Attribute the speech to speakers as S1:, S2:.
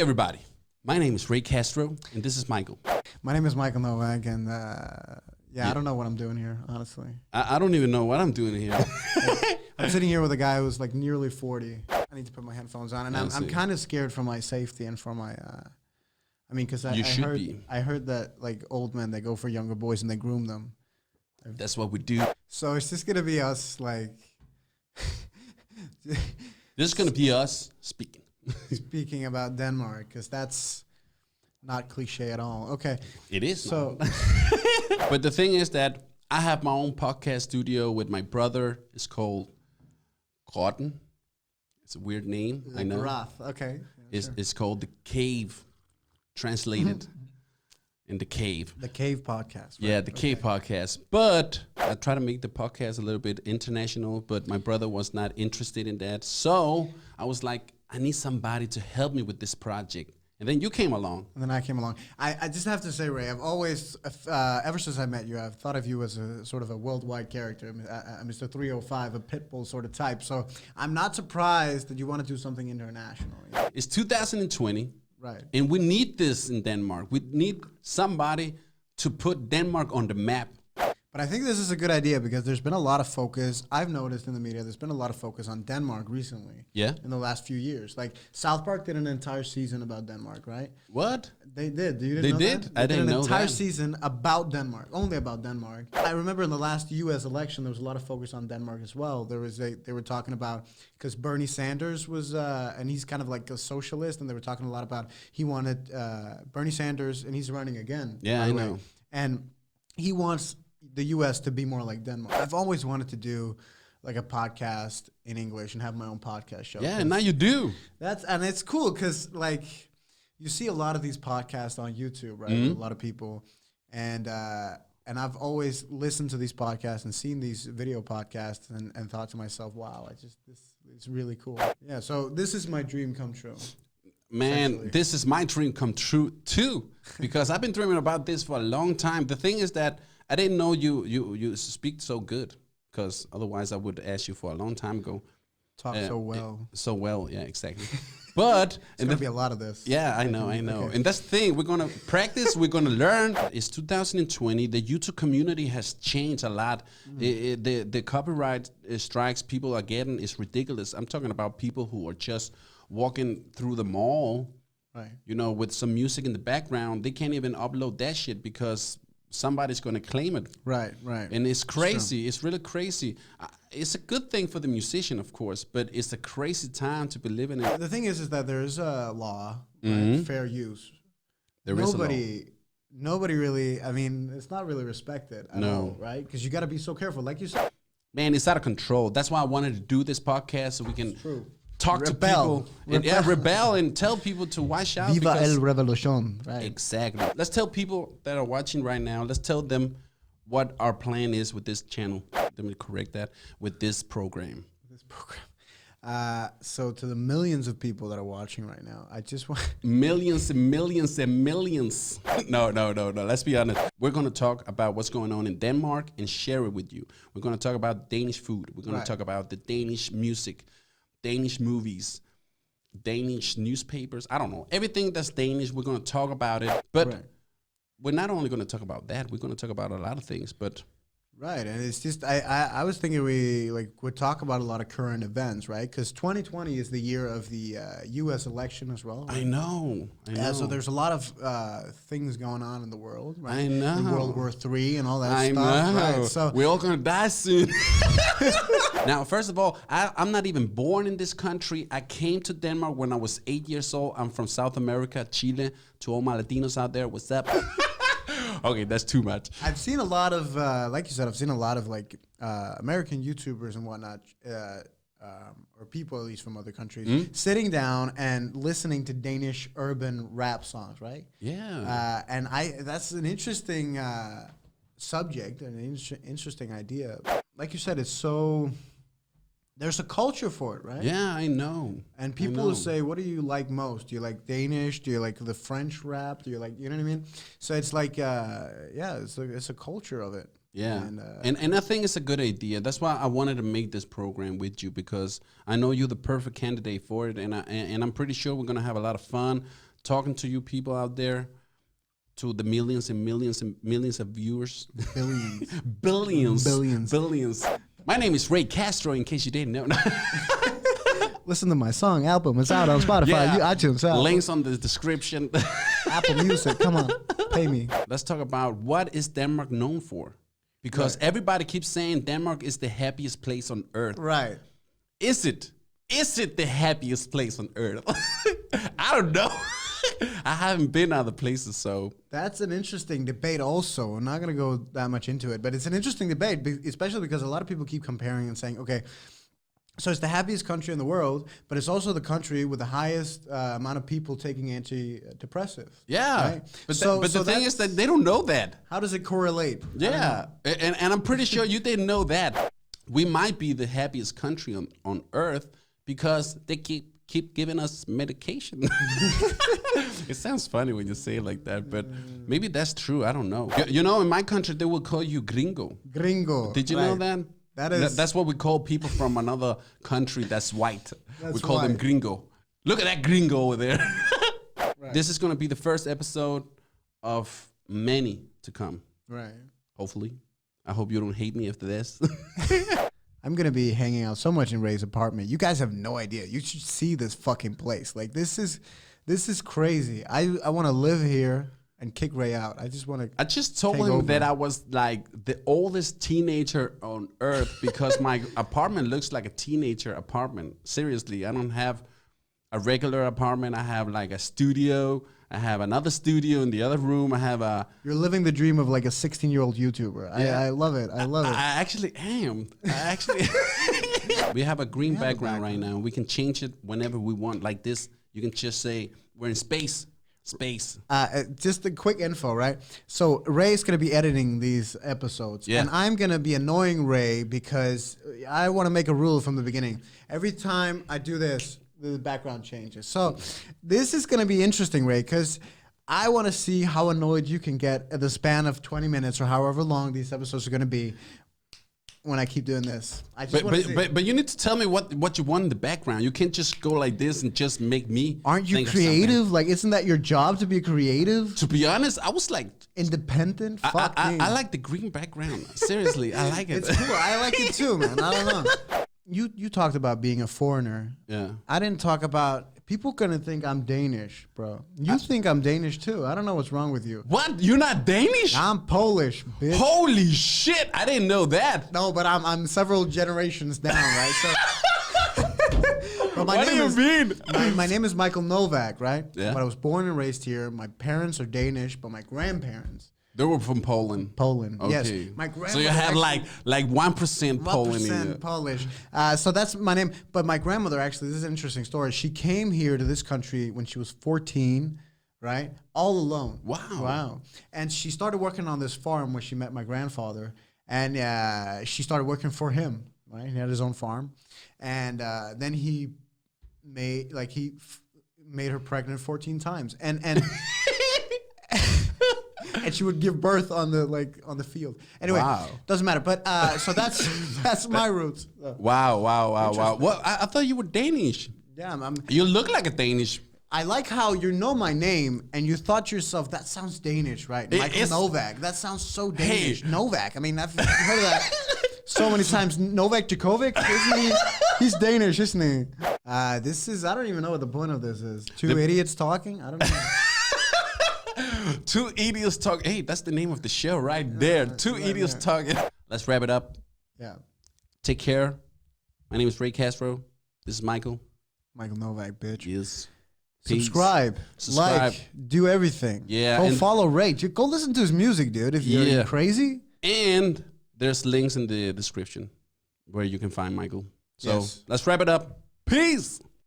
S1: Hey everybody, my name is Ray Castro and this is Michael.
S2: My name is Michael Novak and I don't know what I'm doing here, honestly.
S1: I don't even know what I'm doing here.
S2: I'm sitting here with a guy who's like nearly 40. I need to put my headphones on and I'm kind of scared for my safety and for my, because I heard that like old men, they go for younger boys and they groom them.
S1: That's what we do.
S2: So it's just going to be us like...
S1: This is going to be us speaking.
S2: Speaking about Denmark, because that's not cliche at all. Okay.
S1: It is.
S2: So,
S1: but the thing is that I have my own podcast studio with my brother. It's called Grotten. It's a weird name.
S2: Like
S1: I know.
S2: Roth. Okay.
S1: Yeah, it's called The Cave, translated in The Cave.
S2: The Cave Podcast. Right?
S1: Yeah, The Cave Podcast. But I try to make the podcast a little bit international, but my brother was not interested in that. So I was like, I need somebody to help me with this project. And then you came along.
S2: And then I came along. I just have to say, Ray, I've always, ever since I met you, I've thought of you as a sort of a worldwide character, Mr. 305, a Pitbull sort of type. So I'm not surprised that you want to do something international.
S1: It's 2020.
S2: Right.
S1: And we need this in Denmark. We need somebody to put Denmark on the map.
S2: But I think this is a good idea because there's been a lot of focus. I've noticed in the media, there's been a lot of focus on Denmark recently.
S1: Yeah.
S2: In the last few years. Like South Park did an entire season about Denmark, right?
S1: What?
S2: They did. You didn't know that?
S1: I didn't know that.
S2: An entire season about Denmark, only about Denmark. I remember in the last U.S. election, there was a lot of focus on Denmark as well. They were talking about, because Bernie Sanders was, and he's kind of like a socialist, and they were talking a lot about, he wanted Bernie Sanders, and he's running again.
S1: Yeah, I know.
S2: And he wants the U.S. to be more like Denmark. I've always wanted to do like a podcast in English and have my own podcast show.
S1: Yeah, and now you do.
S2: And it's cool because like you see a lot of these podcasts on YouTube, right? With a lot of people, and I've always listened to these podcasts and seen these video podcasts and thought to myself, wow, this is really cool. Yeah, so this is my dream come true.
S1: Man, this is my dream come true too, because I've been dreaming about this for a long time. The thing is that I didn't know you speak so good, because otherwise I would ask you for a long time ago.
S2: Talk so well.
S1: So well, yeah, exactly. But
S2: there's gonna be a lot of this.
S1: Yeah, I know. Okay. And that's the thing. We're gonna practice. We're gonna learn. It's 2020. The YouTube community has changed a lot. The copyright strikes people are getting is ridiculous. I'm talking about people who are just walking through the mall,
S2: right?
S1: You know, with some music in the background. They can't even upload that shit because somebody's going to claim it.
S2: Right.
S1: And it's crazy. It's really crazy. It's a good thing for the musician, of course, but it's a crazy time to be living in.
S2: The thing is that there is a law, right? Fair use.
S1: There is a law.
S2: Nobody really, it's not really respected at all, right? Because you got to be so careful. Like you said.
S1: Man, it's out of control. That's why I wanted to do this podcast so we can talk to people and rebel and tell people to watch out.
S2: Viva el revolution, right?
S1: Exactly. Let's tell people that are watching right now, let's tell them what our plan is with this channel. Let me correct that, with this program.
S2: So to the millions of people that are watching right now, I just want...
S1: Millions and millions and millions. No. Let's be honest. We're going to talk about what's going on in Denmark and share it with you. We're going to talk about Danish food. We're going to talk about the Danish music, Danish movies, Danish newspapers. I don't know. Everything that's Danish, we're going to talk about it. But we're not only going to talk about that. We're going to talk about a lot of things. But
S2: right, and it's just I was thinking we would talk about a lot of current events, right? Because 2020 is the year of the U.S. election as well. Right?
S1: I know.
S2: Yeah, so there's a lot of things going on in the world, right?
S1: I know.
S2: And World War III and all that stuff.
S1: I know.
S2: Right? So
S1: we're all gonna die soon. Now, first of all, I'm not even born in this country. I came to Denmark when I was 8 years old. I'm from South America, Chile. To all my Latinos out there, what's up? Okay, that's too much.
S2: I've seen a lot of, like you said, I've seen a lot of like American YouTubers and whatnot, or people at least from other countries, sitting down and listening to Danish urban rap songs, right?
S1: Yeah.
S2: And that's an interesting subject and an interesting idea. Like you said, it's so... There's a culture for it, right?
S1: Yeah, I know.
S2: And people will say, what do you like most? Do you like Danish? Do you like the French rap? Do you like, you know what I mean? So it's like, it's a culture of it.
S1: Yeah, and I think it's a good idea. That's why I wanted to make this program with you, because I know you're the perfect candidate for it, and I'm pretty sure we're gonna have a lot of fun talking to you people out there, to the millions and millions and millions of viewers. Billions. My name is Ray Castro, in case you didn't know.
S2: Listen to my song, album. It's out on Spotify, iTunes.
S1: Links on the description.
S2: Apple Music. Come on, pay me.
S1: Let's talk about what is Denmark known for? Because everybody keeps saying Denmark is the happiest place on earth.
S2: Right.
S1: Is it? Is it the happiest place on earth? I don't know. I haven't been other places, so.
S2: That's an interesting debate also. I'm not going to go that much into it, but it's an interesting debate, especially because a lot of people keep comparing and saying, okay, so it's the happiest country in the world, but it's also the country with the highest amount of people taking antidepressives.
S1: Yeah,
S2: right?
S1: but the thing is that they don't know that.
S2: How does it correlate?
S1: Yeah, and I'm pretty sure you didn't know that. We might be the happiest country on earth because they keep giving us medication. It sounds funny when you say it like that, but maybe that's true. I don't know. You know, in my country, they will call you gringo.
S2: Gringo.
S1: Did you know that? That's what we call people from another country that's white. We call them gringo. Look at that gringo over there. Right. This is going to be the first episode of many to come.
S2: Right.
S1: Hopefully. I hope you don't hate me after this.
S2: I'm going to be hanging out so much in Ray's apartment. You guys have no idea. You should see this fucking place. Like, this is crazy. I want to live here and kick Ray out. I just told him
S1: that I was like the oldest teenager on earth because my apartment looks like a teenager apartment. Seriously, I don't have a regular apartment. I have like a studio. I have another studio in the other room. I have a...
S2: You're living the dream of like a 16-year-old YouTuber. Yeah. I love it. I love it.
S1: I actually am. We have a green background right now. We can change it whenever we want. Like this, you can just say, we're in space.
S2: Just a quick info, right? So Ray's going to be editing these episodes, and I'm going to be annoying Ray because I want to make a rule from the beginning. Every time I do this, the background changes. So this is going to be interesting, Ray, because I want to see how annoyed you can get at the span of 20 minutes or however long these episodes are going to be when I keep doing this.
S1: But you need to tell me what you want in the background. You can't just go like this and just make me.
S2: Aren't you creative? Like, isn't that your job to be creative?
S1: To be honest, I was like
S2: independent.
S1: I like the green background. Seriously, I like it.
S2: It's cool. I like it too, man. I don't know. You talked about being a foreigner.
S1: Yeah.
S2: I didn't talk about. People gonna think I'm Danish, bro. You think I'm Danish too. I don't know what's wrong with you.
S1: What? You're not Danish?
S2: I'm Polish, bitch.
S1: Holy shit! I didn't know that.
S2: No, but I'm several generations down, right? So, but
S1: what do you mean?
S2: My name is Michael Novak, right?
S1: Yeah.
S2: But I was born and raised here. My parents are Danish, but my grandparents.
S1: They were from Poland.
S2: Poland,
S1: okay.
S2: Yes. My grandmother.
S1: So you have like 1% Poland in it.
S2: Polish. So that's my name. But my grandmother, actually, this is an interesting story. She came here to this country when she was 14, right? All alone.
S1: Wow.
S2: And she started working on this farm where she met my grandfather. And she started working for him, right? He had his own farm. And then he made her pregnant 14 times. And and she would give birth on the field. Anyway, doesn't matter. But so that's my roots.
S1: Wow. Well, I thought you were Danish.
S2: Yeah,
S1: you look like a Danish.
S2: I like how you know my name and you thought to yourself, that sounds Danish, right? Michael Novak. That sounds so Danish. Hey. Novak. I mean, I've heard of that so many times. Novak Djokovic, isn't he? He's Danish, isn't he? I don't even know what the point of this is. Two idiots talking? I don't know.
S1: Two idiots talking. Hey, that's the name of the show right there. Two idiots talking. Let's wrap it up.
S2: Yeah.
S1: Take care. My name is Ray Castro. This is Michael.
S2: Michael Novak, bitch.
S1: Yes.
S2: Peace. Subscribe, like, do everything.
S1: Yeah.
S2: Go follow Ray. Go listen to his music, dude, if you're crazy.
S1: And there's links in the description where you can find Michael. So let's wrap it up. Peace.